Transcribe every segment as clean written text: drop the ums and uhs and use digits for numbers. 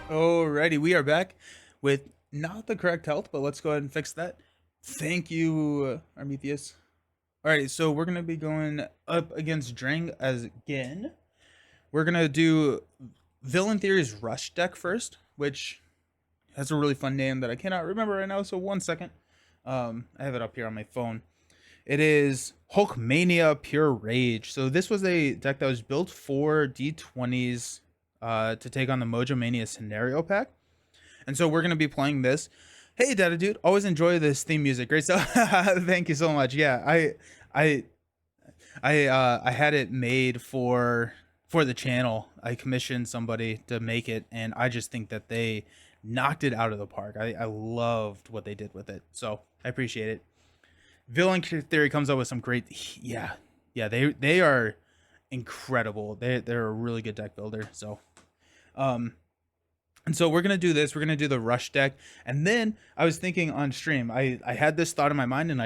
Alrighty, we are back with not the correct health, but let's go ahead and fix that. Thank you, Armetheus. Alrighty, so we're gonna be going up against Drang as again. We're gonna do Villain Theory's Rush deck first, which has a really fun name that I cannot remember right now. So 1 second. I have it up here on my phone. It is Hulkmania Pure Rage. So this was a deck that was built for D20s to take on the Mojo Mania scenario pack. And so we're gonna be playing this. Hey, Data Dude, always enjoy this theme music. Great stuff. Thank you so much. Yeah, I I had it made for the channel. I commissioned somebody to make it, and I just think that they knocked it out of the park. I loved what they did with it, so I appreciate it. Villain Theory comes up with some great, yeah. They are incredible. They're a really good deck builder. So, and so we're gonna do this. We're gonna do the rush deck, and then I was thinking on stream. I had this thought in my mind, and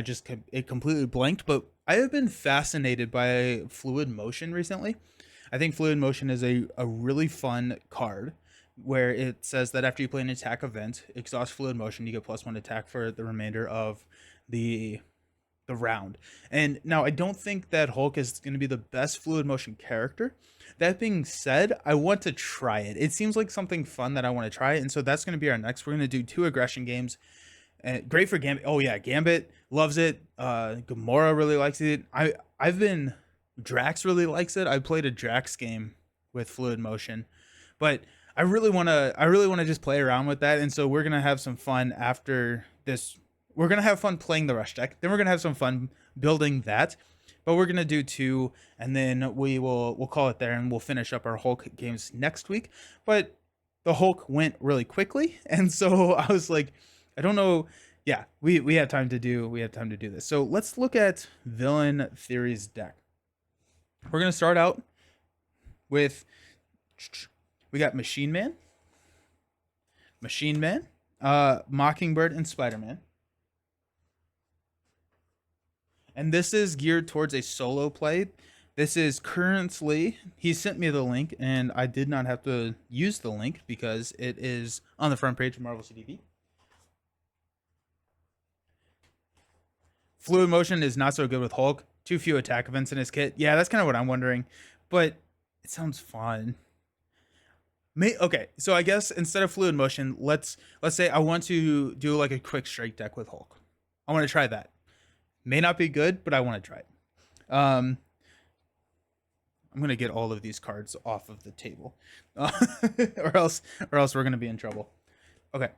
it completely blanked. But I have been fascinated by fluid motion recently. I think fluid motion is a really fun card where it says that after you play an attack event, exhaust fluid motion, you get +1 attack for the remainder of the round. And now I don't think that Hulk is going to be the best fluid motion character. That being said, I want to try it. It seems like something fun that I want to try, and so that's going to be our next. We're going to do 2 aggression games. Great for Gambit. Oh yeah, Gambit loves it. Gamora really likes it. I've been Drax really likes it. I played a Drax game with fluid motion, but I really want to just play around with that, and so we're going to have some fun after this. We're going to have fun playing the rush deck. Then we're going to have some fun building that. But we're going to do 2, and then we'll call it there, and we'll finish up our Hulk games next week. But the Hulk went really quickly, and so I was like, I don't know. Yeah, we have time to do this. So let's look at Villain Theory's deck. We're going to start out with, we got Machine Man, Mockingbird, and Spider-Man. And this is geared towards a solo play. This is currently, he sent me the link, and I did not have to use the link because it is on the front page of Marvel CDP. Fluid motion is not so good with Hulk. Too few attack events in his kit. Yeah, that's kind of what I'm wondering, but it sounds fun. Okay, so I guess instead of fluid motion, let's say I want to do like a quick strike deck with Hulk. I want to try that. May not be good, but I want to try it. I'm gonna get all of these cards off of the table, or else we're gonna be in trouble. Okay,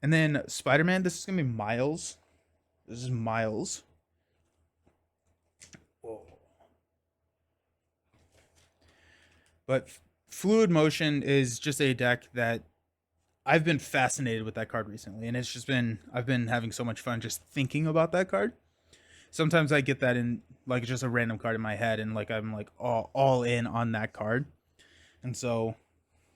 and then Spider-Man. This is gonna be Miles. This is Miles. Whoa. But fluid motion is just a deck that I've been fascinated with that card recently, and it's just been I've been having so much fun just thinking about that card. Sometimes I get that in like just a random card in my head, and like I'm like all in on that card. And so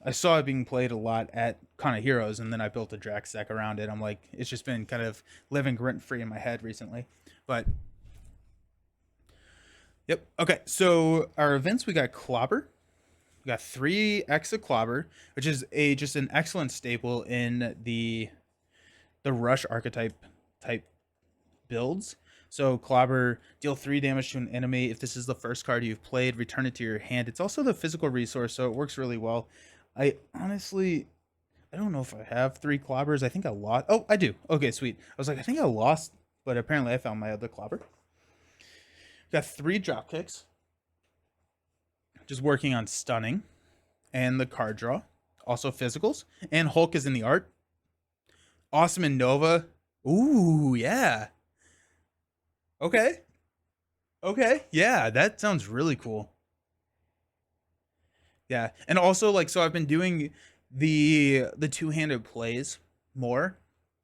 I saw it being played a lot at Con of Heroes, and then I built a Drax deck around it. I'm like, it's just been kind of living rent free in my head recently. But yep. Okay, so our events, we got Clobber. We got 3x of Clobber, which is just an excellent staple in the rush archetype type builds. So Clobber, deal 3 damage to an enemy. If this is the first card you've played, return it to your hand. It's also the physical resource, so it works really well. I honestly, I don't know if I have 3 Clobbers. I think I lost. Oh, I do. Okay, sweet. I was like, I think I lost, but apparently I found my other Clobber. Got 3 drop kicks. Just working on stunning and the card draw. Also physicals. And Hulk is in the art. Awesome and Nova. Ooh, yeah. Okay. Yeah, that sounds really cool. Yeah. And also like so I've been doing the two-handed plays more,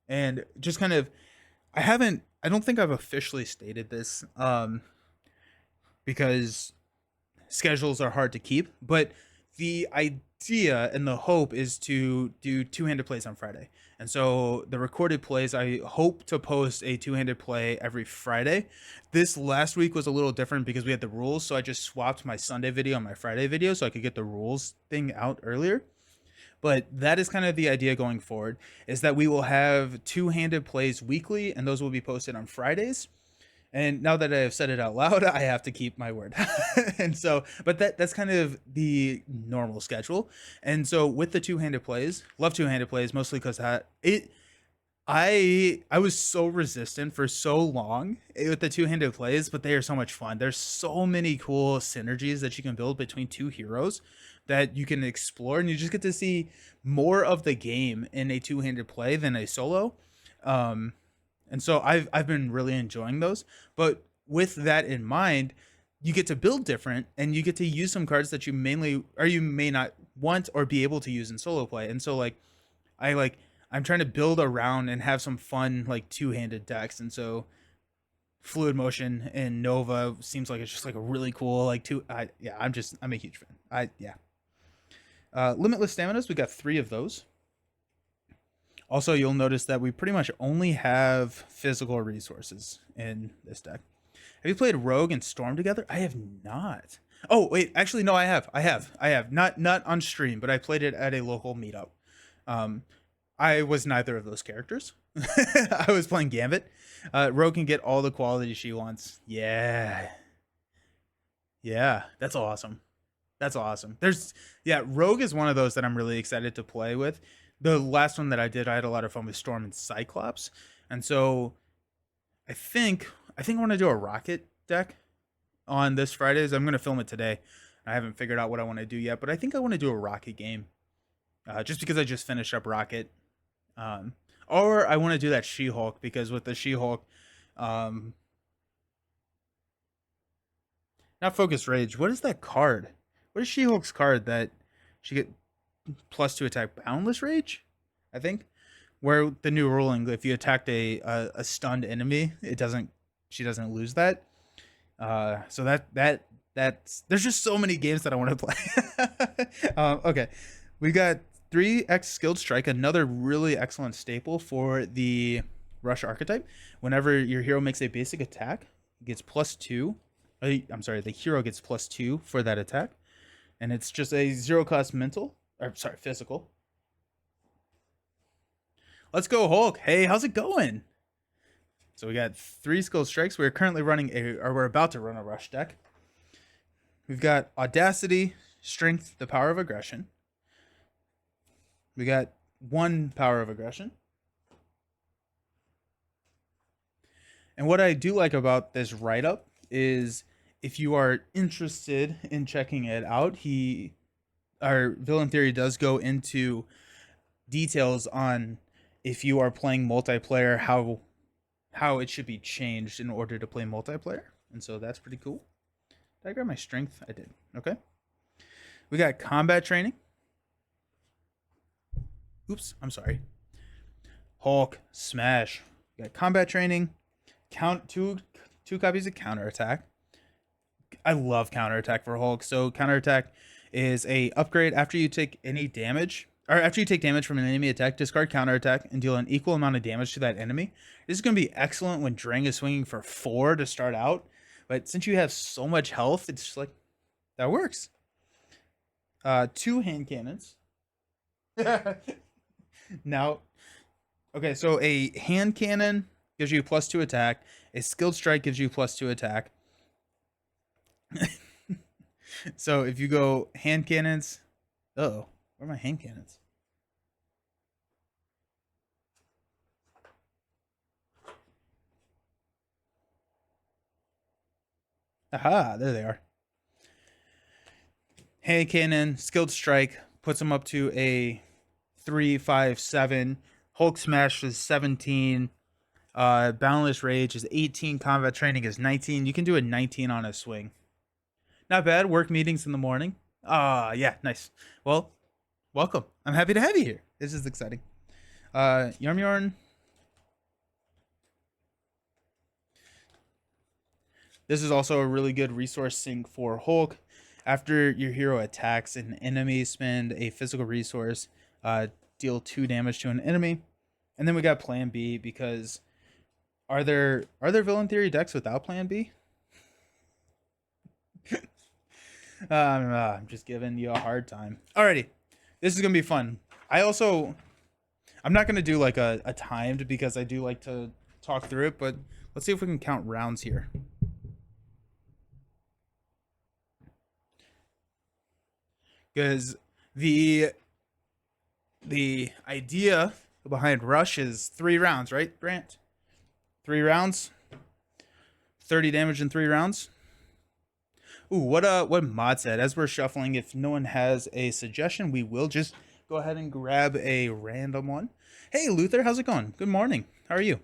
and just kind of I don't think I've officially stated this because schedules are hard to keep, but the idea and the hope is to do two-handed plays on Friday. And so the recorded plays, I hope to post a two-handed play every Friday. This last week was a little different because we had the rules, so I just swapped my Sunday video and my Friday video so I could get the rules thing out earlier. But that is kind of the idea going forward, is that we will have two-handed plays weekly, and those will be posted on Fridays. And now that I have said it out loud, I have to keep my word. And so, but that's kind of the normal schedule. And so with the two-handed plays, love two-handed plays mostly because I was so resistant for so long with the two-handed plays, but they are so much fun. There's so many cool synergies that you can build between two heroes that you can explore, and you just get to see more of the game in a two-handed play than a solo. Um, and so I've been really enjoying those. But with that in mind, you get to build different, and you get to use some cards that you mainly or you may not want or be able to use in solo play. And so I like I'm trying to build around and have some fun like two-handed decks. And so fluid motion and Nova seems like it's just like a really cool like two. I'm a huge fan. Limitless staminas, we got 3 of those. Also, you'll notice that we pretty much only have physical resources in this deck. Have you played Rogue and Storm together? I have not. Oh wait, actually no, I have. Not on stream, but I played it at a local meetup. I was neither of those characters. I was playing Gambit. Rogue can get all the quality she wants. Yeah, that's awesome. That's awesome. Rogue is one of those that I'm really excited to play with. The last one that I did, I had a lot of fun with Storm and Cyclops, and so I think I want to do a Rocket deck on this Fridays. I'm gonna film it today. I haven't figured out what I want to do yet, but I think I want to do a Rocket game, just because I just finished up Rocket, or I want to do that She-Hulk because with the She-Hulk, um, not Focus Rage. What is that card? What is She-Hulk's card that she get +2 attack? Boundless Rage, I think. Where the new ruling, if you attacked a stunned enemy, she doesn't lose that. So that's there's just so many games that I want to play. Okay, we got 3x skilled strike, another really excellent staple for the rush archetype. Whenever your hero makes a basic attack, it gets +2. I'm sorry, the hero gets +2 for that attack, and it's just a 0 cost physical. Let's go, Hulk. Hey, how's it going? So we got 3 skilled strikes. We're currently we're about to run a rush deck. We've got Audacity, Strength, the Power of Aggression. We got 1 Power of Aggression. And what I do like about this write-up is if you are interested in checking it out, our Villain Theory does go into details on if you are playing multiplayer, how it should be changed in order to play multiplayer. And so that's pretty cool. Did I grab my strength? I did. Okay. We got combat training. Oops, I'm sorry. Hulk smash. We got combat training. Two copies of counterattack. I love counterattack for Hulk. So counterattack is a upgrade after you take any damage, or after you take damage from an enemy attack, discard counterattack and deal an equal amount of damage to that enemy. This is going to be excellent when Drang is swinging for 4 to start out, but since you have so much health, it's just like that works. 2 hand cannons. Now, okay, so a hand cannon gives you +2 attack. A skilled strike gives you +2 attack. So if you go hand cannons, where are my hand cannons? Aha, there they are. Hand cannon, skilled strike puts them up to a 3, 5, 7. Hulk smash is 17. Boundless rage is 18. Combat training is 19. You can do a 19 on a swing. Not bad. Work meetings in the morning. Yeah, nice. Well, welcome. I'm happy to have you here. This is exciting. Yarn. This is also a really good resource sink for Hulk. After your hero attacks an enemy, spend a physical resource, deal 2 damage to an enemy. And then we got Plan B because are there Villain Theory decks without Plan B? I'm just giving you a hard time. Alrighty, this is gonna be fun. I also I'm not gonna do like a timed because I do like to talk through it, but let's see if we can count rounds here. Because the the idea behind Rush is 3 rounds, right, Grant? 3 rounds, 30 damage in 3 rounds. Ooh, what Mod said. As we're shuffling, if no one has a suggestion, we will just go ahead and grab a random one. Hey, Luther, how's it going? Good morning. How are you?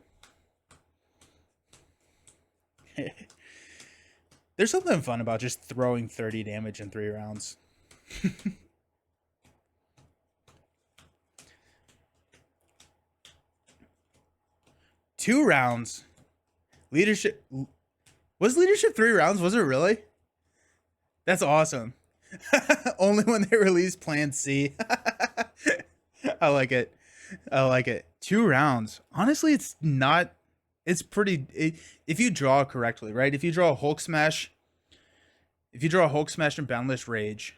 There's something fun about just throwing 30 damage in 3 rounds. 2 rounds. Leadership was leadership 3 rounds. Was it really? That's awesome. Only when they release Plan C. I like it. I like it. 2 rounds. Honestly, it's not. It's pretty. If you draw correctly, right? If you draw a Hulk Smash and Boundless Rage,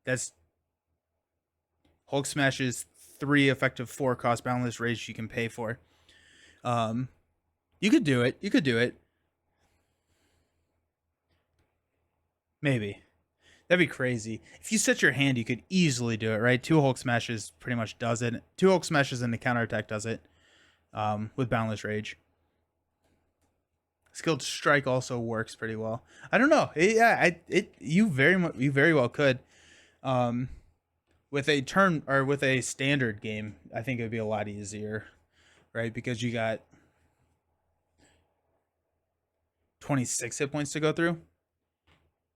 that's Hulk Smash is 3 effective 4 cost Boundless Rage you can pay for. You could do it. You could do it. Maybe. That'd be crazy. If you set your hand, you could easily do it, right? 2 Hulk Smashes pretty much does it. 2 Hulk Smashes and the counterattack does it. With Boundless Rage. Skilled Strike also works pretty well. I don't know. You very well could. With a turn or with a standard game, I think it would be a lot easier, right? Because you got 26 hit points to go through.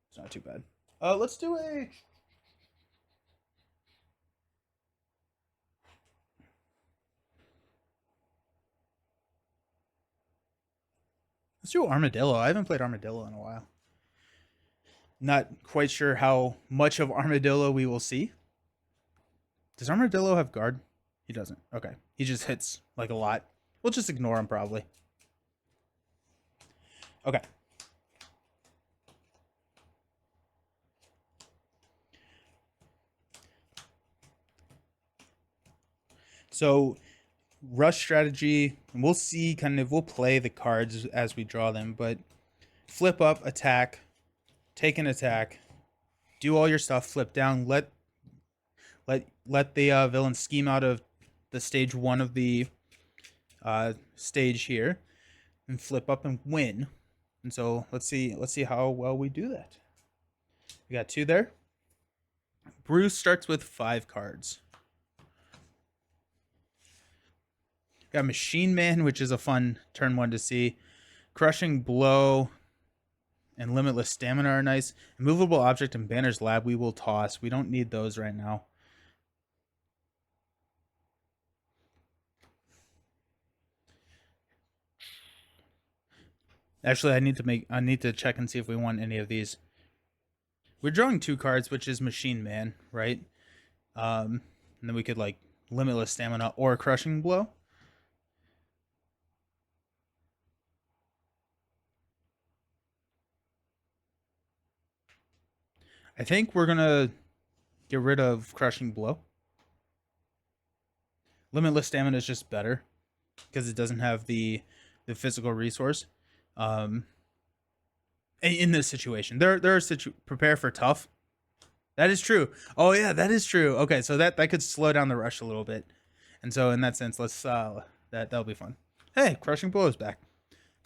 It's not too bad. Let's do Armadillo. I haven't played Armadillo in a while. Not quite sure how much of Armadillo we will see. Does Armadillo have guard? He doesn't. Okay. He just hits like a lot. We'll just ignore him probably. Okay. So rush strategy, and we'll see we'll play the cards as we draw them, but flip up, attack, take an attack, do all your stuff, flip down, let the villain scheme out of the stage 1 of the stage here, and flip up and win. And so let's see how well we do that. We got 2 there. Bruce starts with 5 cards. Got Machine Man, which is a fun turn 1 to see. Crushing Blow and Limitless Stamina are nice. Immovable Object and Banner's Lab we will toss. We don't need those right now. Actually, I need to check and see if we want any of these. We're drawing 2 cards, which is Machine Man, right? And then we could like Limitless Stamina or Crushing Blow. I think we're gonna get rid of Crushing Blow. Limitless Stamina is just better because it doesn't have the physical resource. In this situation, there are prepare for tough. That is true. Oh yeah, that is true. Okay, so that could slow down the rush a little bit, and so in that sense, let's that'll be fun. Hey, Crushing Blow is back.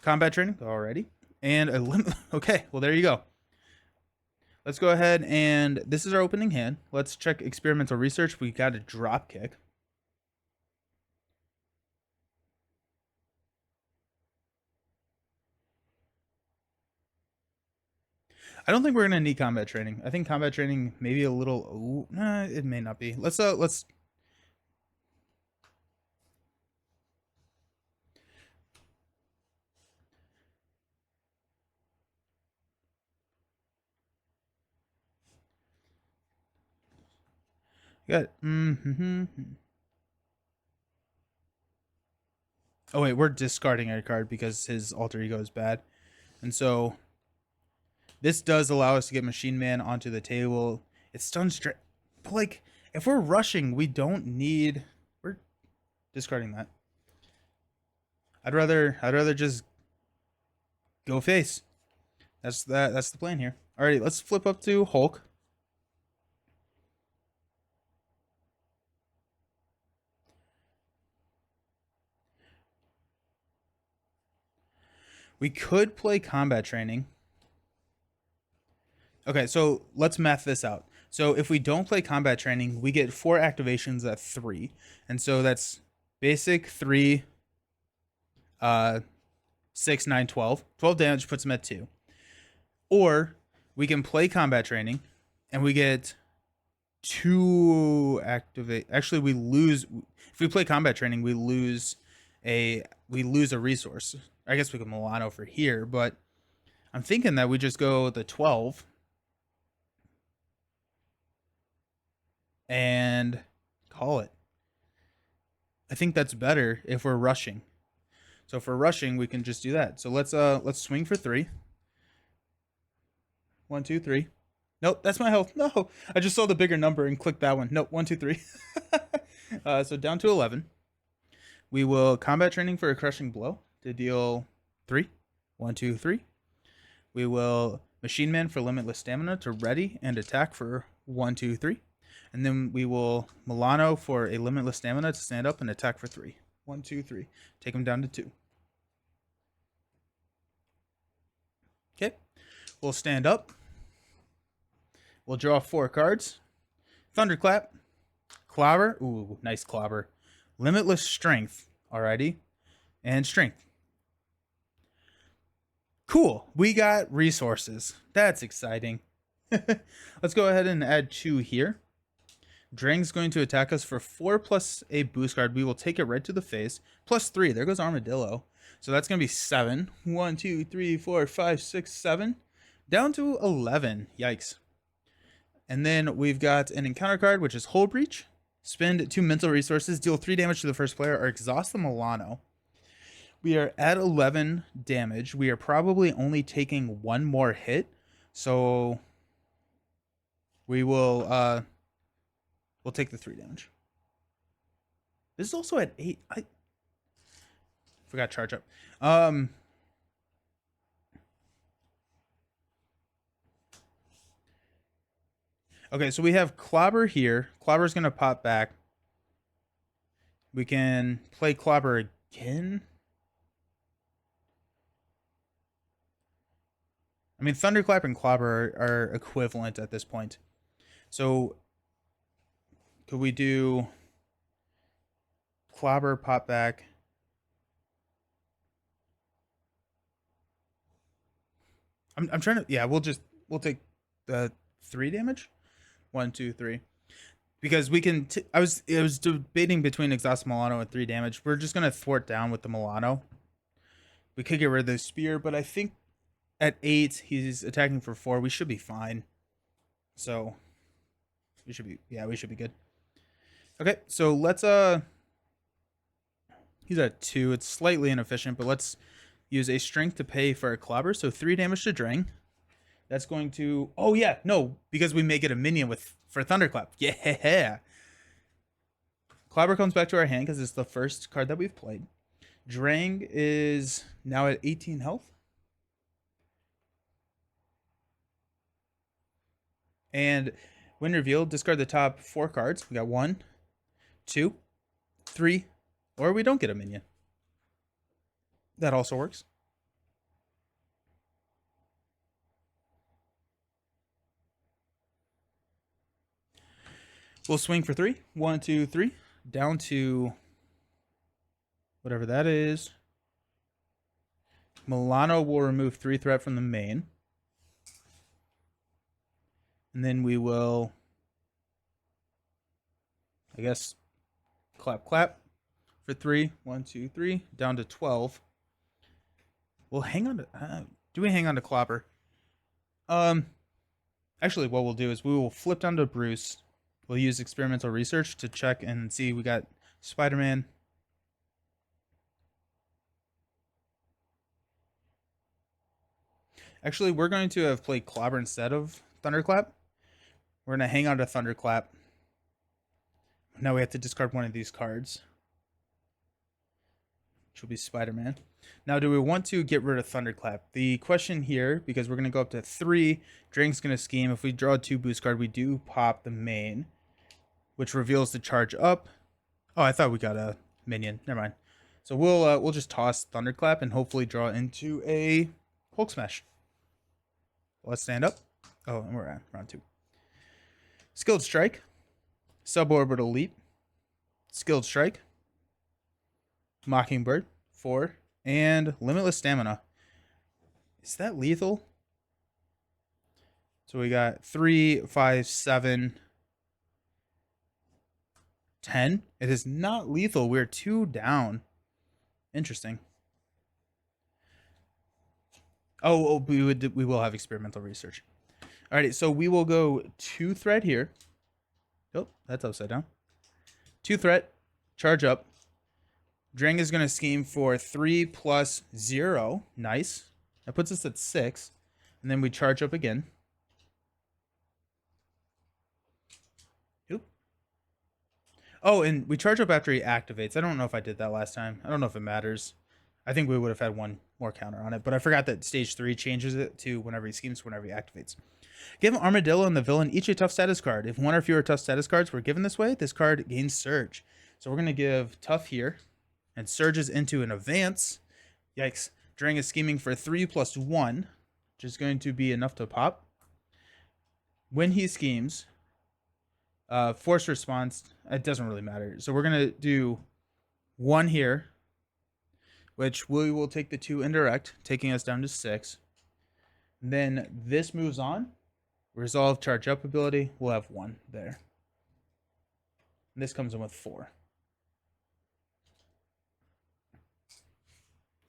Combat training already, and a limit. Okay, well there you go. Let's go ahead and this is our opening hand. Let's check experimental research. We got a drop kick. I don't think we're gonna need combat training. I think combat training maybe a little. Oh, nah, it may not be. Let's. Got. Oh wait, we're discarding a card because his alter ego is bad, and so this does allow us to get Machine Man onto the table. It stuns, but like If we're rushing, we don't need. We're discarding that. I'd rather just go face. That's the plan here. Alrighty, let's flip up to Hulk. We could play combat training. Okay, so let's math this out. So if we don't play combat training, we get 4 activations at 3. And so that's basic 3, 6, 9, 12. 12 damage puts him at 2. Or we can play combat training and we get 2 activate. Actually, we lose if we play combat training, we lose a resource. I guess we could Milano for here, but I'm thinking that we just go the 12 and call it. I think that's better if we're rushing. So if we're rushing, we can just do that. So let's swing for 3. 1, 2, 3. Nope, that's my health. No, I just saw the bigger number and clicked that one. Nope, 1, 2, 3. So down to 11. We will combat training for a crushing blow to deal 3. 1, 2, 3. We will machine man for limitless stamina to ready and attack for 1, 2, 3. And then we will Milano for a limitless stamina to stand up and attack for 3. 1, 2, 3. Take him down to 2. Okay. We'll stand up. We'll draw 4 cards. Thunderclap. Clobber. Ooh, nice clobber. Limitless strength. Alrighty. And strength. Cool. We got resources. That's exciting. Let's go ahead and add 2 here. Drang's going to attack us for 4 plus a boost card. We will take it right to the face. Plus 3. There goes Armadillo. So that's going to be 7. 1, 2, 3, 4, 5, 6, 7. Down to 11. Yikes. And then we've got an encounter card, which is Hull Breach. Spend 2 mental resources. Deal 3 damage to the first player or exhaust the Milano. We are at 11 damage. We are probably only taking 1 more hit. So we will we'll take the 3 damage. This is also at 8. I forgot charge up. Okay, so we have Clobber here. Clobber's going to pop back. We can play Clobber again. I mean, Thunderclap and Clobber are equivalent at this point. So, could we do Clobber, pop back? I'm trying to, yeah, we'll take the 3 damage. 1, 2, 3. Because we can, I was debating between exhaust Milano and 3 damage. We're just gonna thwart down with the Milano. We could get rid of the spear, but I think at 8 he's attacking for 4. We should be fine. So we should be good. Okay, so let's he's at 2. It's slightly inefficient, but let's use a strength to pay for a clobber. So 3 damage to Drang. That's going to, oh yeah, no, because we may get a minion for Thunderclap. Yeah. Clobber comes back to our hand because it's the first card that we've played. Drang is now at 18 health. And when revealed, discard the top 4 cards. We got 1, 2, 3, or we don't get a minion. That also works. We'll swing for 3. 1, 2, 3. Down to whatever that is. Milano will remove 3 threat from the main. And then we will, I guess, clap, clap for 3. 1, 2, 3. Down to 12. We'll hang on to, do we hang on to Clobber? Actually, what we'll do is we will flip down to Bruce. We'll use experimental research to check and see. We got Spider-Man. Actually, we're going to have played Clobber instead of Thunderclap. We're going to hang on to Thunderclap. Now we have to discard one of these cards, which will be Spider-Man. Now, do we want to get rid of Thunderclap? The question here, because we're going to go up to 3, Drake's going to scheme. If we draw a 2 boost card, we do pop the main, which reveals the charge up. Oh, I thought we got a minion. Never mind. So we'll just toss Thunderclap and hopefully draw into a Hulk Smash. Let's stand up. Oh, and we're at round 2. Skilled Strike, Suborbital Leap, Skilled Strike, Mockingbird, 4, and Limitless Stamina. Is that lethal? So we got 3, 5, 7, 10. It is not lethal. We're 2 down. Interesting. Oh, we will have experimental research. Alrighty, so we will go 2 threat here. Oh, that's upside down. 2 threat, charge up. Drang is going to scheme for 3 plus 0. Nice. That puts us at 6. And then we charge up again. Oop. Oh, and we charge up after he activates. I don't know if I did that last time. I don't know if it matters. I think we would have had one more counter on it, but I forgot that stage 3 changes it to whenever he schemes, whenever he activates. Give Armadillo and the villain each a tough status card. If one or fewer tough status cards were given this way, this card gains Surge. So we're going to give tough here, and surges into an advance. Yikes. Drang is scheming for 3 plus 1, which is going to be enough to pop. When he schemes, force response, it doesn't really matter. So we're going to do 1 here, which we will take the 2 indirect, taking us down to 6. And then this moves on. Resolve charge up ability, we'll have 1 there. And this comes in with 4.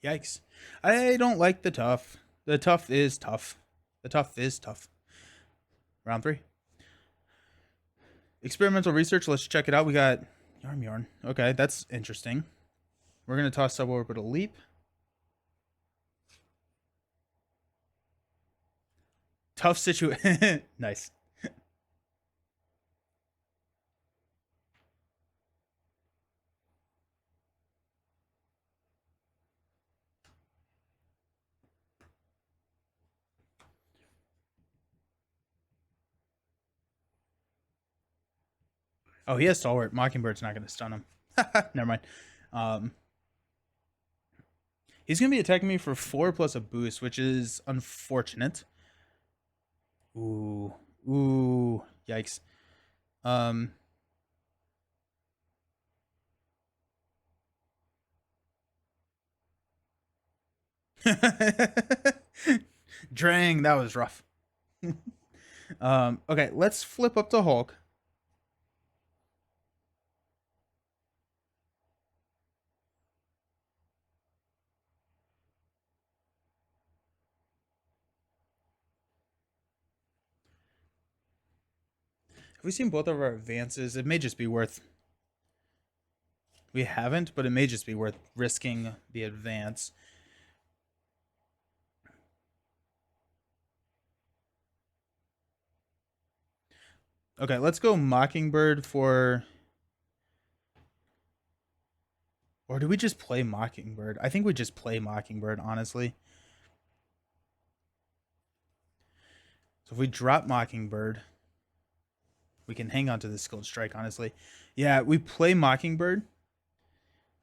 Yikes. I don't like the tough. The tough is tough. The tough is tough. Round 3. Experimental research, let's check it out. We got Yarn. Okay, that's interesting. We're going to toss Suborbital Leap. Tough situation. Nice. Oh, he has Stalwart. Mockingbird's not going to stun him. Never mind. He's going to be attacking me for 4 plus a boost, which is unfortunate. Ooh. Ooh. Yikes. Drang, that was rough. Okay, let's flip up to Hulk. Have we seen both of our advances? It may just be worth... We haven't, but it may just be worth risking the advance. Okay, let's go Mockingbird for... Or do we just play Mockingbird? I think we just play Mockingbird, honestly. So if we drop Mockingbird, we can hang on to the Skilled Strike, honestly. Yeah, we play Mockingbird.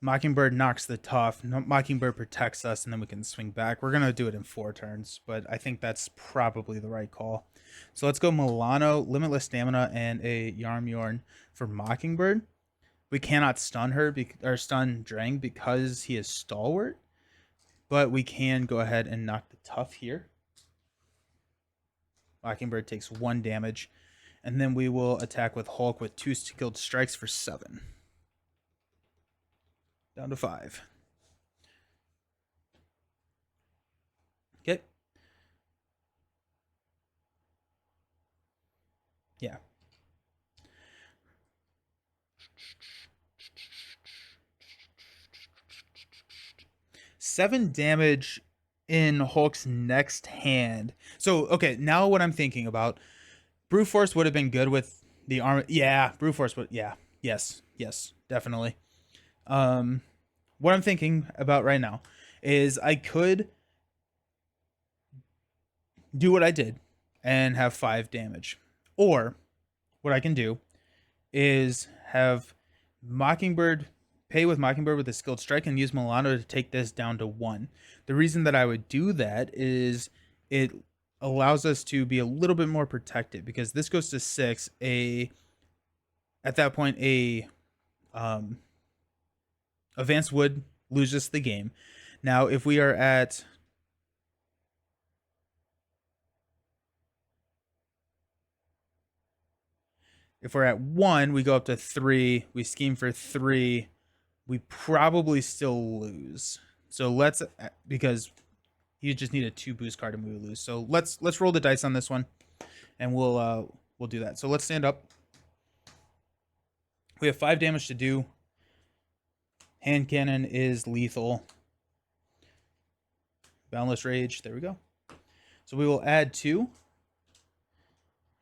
Mockingbird knocks the tough. Mockingbird protects us, and then we can swing back. We're going to do it in 4 turns, but I think that's probably the right call. So let's go Milano, Limitless Stamina, and a Yarn for Mockingbird. We cannot stun her, or stun Drang because he is Stalwart, but we can go ahead and knock the tough here. Mockingbird takes 1 damage, and then we will attack with Hulk with 2 skilled strikes for 7. Down to 5. Okay. Yeah. Seven damage in Hulk's next hand. So, okay, now what I'm thinking about, Brute Force would have been good with the armor. Yeah, Brute Force would, yeah. Yes, definitely. Um, what I'm thinking about right now is I could do what I did and have 5 damage, or what I can do is have Mockingbird pay with Mockingbird with a skilled strike and use Milano to take this down to 1. The reason that I would do that is it allows us to be a little bit more protected because this goes to 6. At that point, a um, advanced wood loses the game. Now, if we're at 1, we go up to 3. We scheme for 3. We probably still lose. So let's, because you just need a 2 boost card and we would lose. So let's roll the dice on this one, and we'll do that. So let's stand up. We have 5 damage to do. Hand cannon is lethal. Boundless rage. There we go. So we will add 2.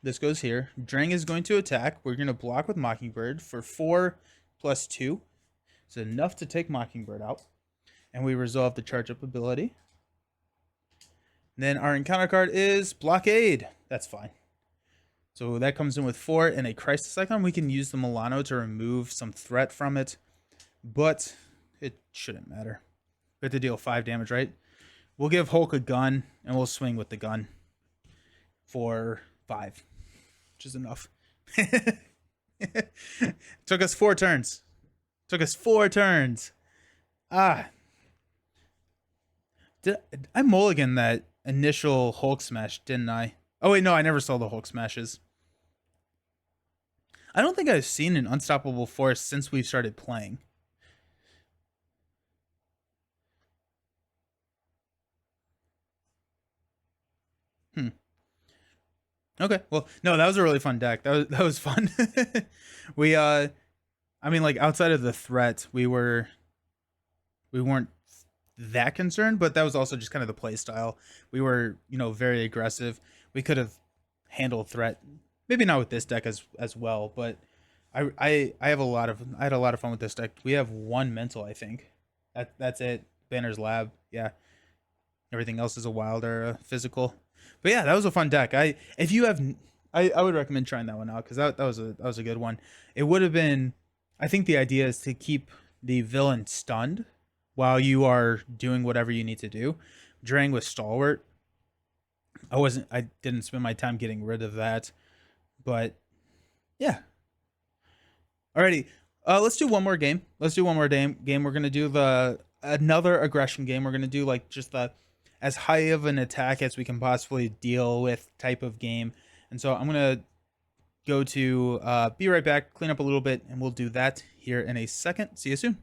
This goes here. Drang is going to attack. We're going to block with Mockingbird for 4 plus 2. It's enough to take Mockingbird out. And we resolve the charge up ability. Then our encounter card is Blockade. That's fine. So that comes in with 4 and a Crisis Icon. We can use the Milano to remove some threat from it, but it shouldn't matter. We have to deal 5 damage, right? We'll give Hulk a gun, and we'll swing with the gun for 5, which is enough. Took us 4 turns. Took us 4 turns. Did I mulligan that initial Hulk smash, didn't I? Oh, wait, no, I never saw the Hulk smashes. I don't think I've seen an Unstoppable Force since we started playing. Okay, well, no, that was a really fun deck. That was fun. We I mean, like, outside of the threat, we weren't that concerned, but that was also just kind of the play style. We were, very aggressive. We could have handled threat, maybe not with this deck as well, but I had a lot of fun with this deck. We have 1 mental, I think. That's it. Banner's Lab, yeah. Everything else is a wilder physical. But yeah, that was a fun deck. I would recommend trying that one out because that was a good one. It would have been. I think the idea is to keep the villain stunned while you are doing whatever you need to do. Drang with Stalwart. I didn't spend my time getting rid of that, but yeah. Alrighty, let's do one more game. We're gonna do another aggression game. We're gonna do like just the as high of an attack as we can possibly deal with type of game. And so I'm gonna go to be right back, clean up a little bit, and we'll do that here in a second. See you soon.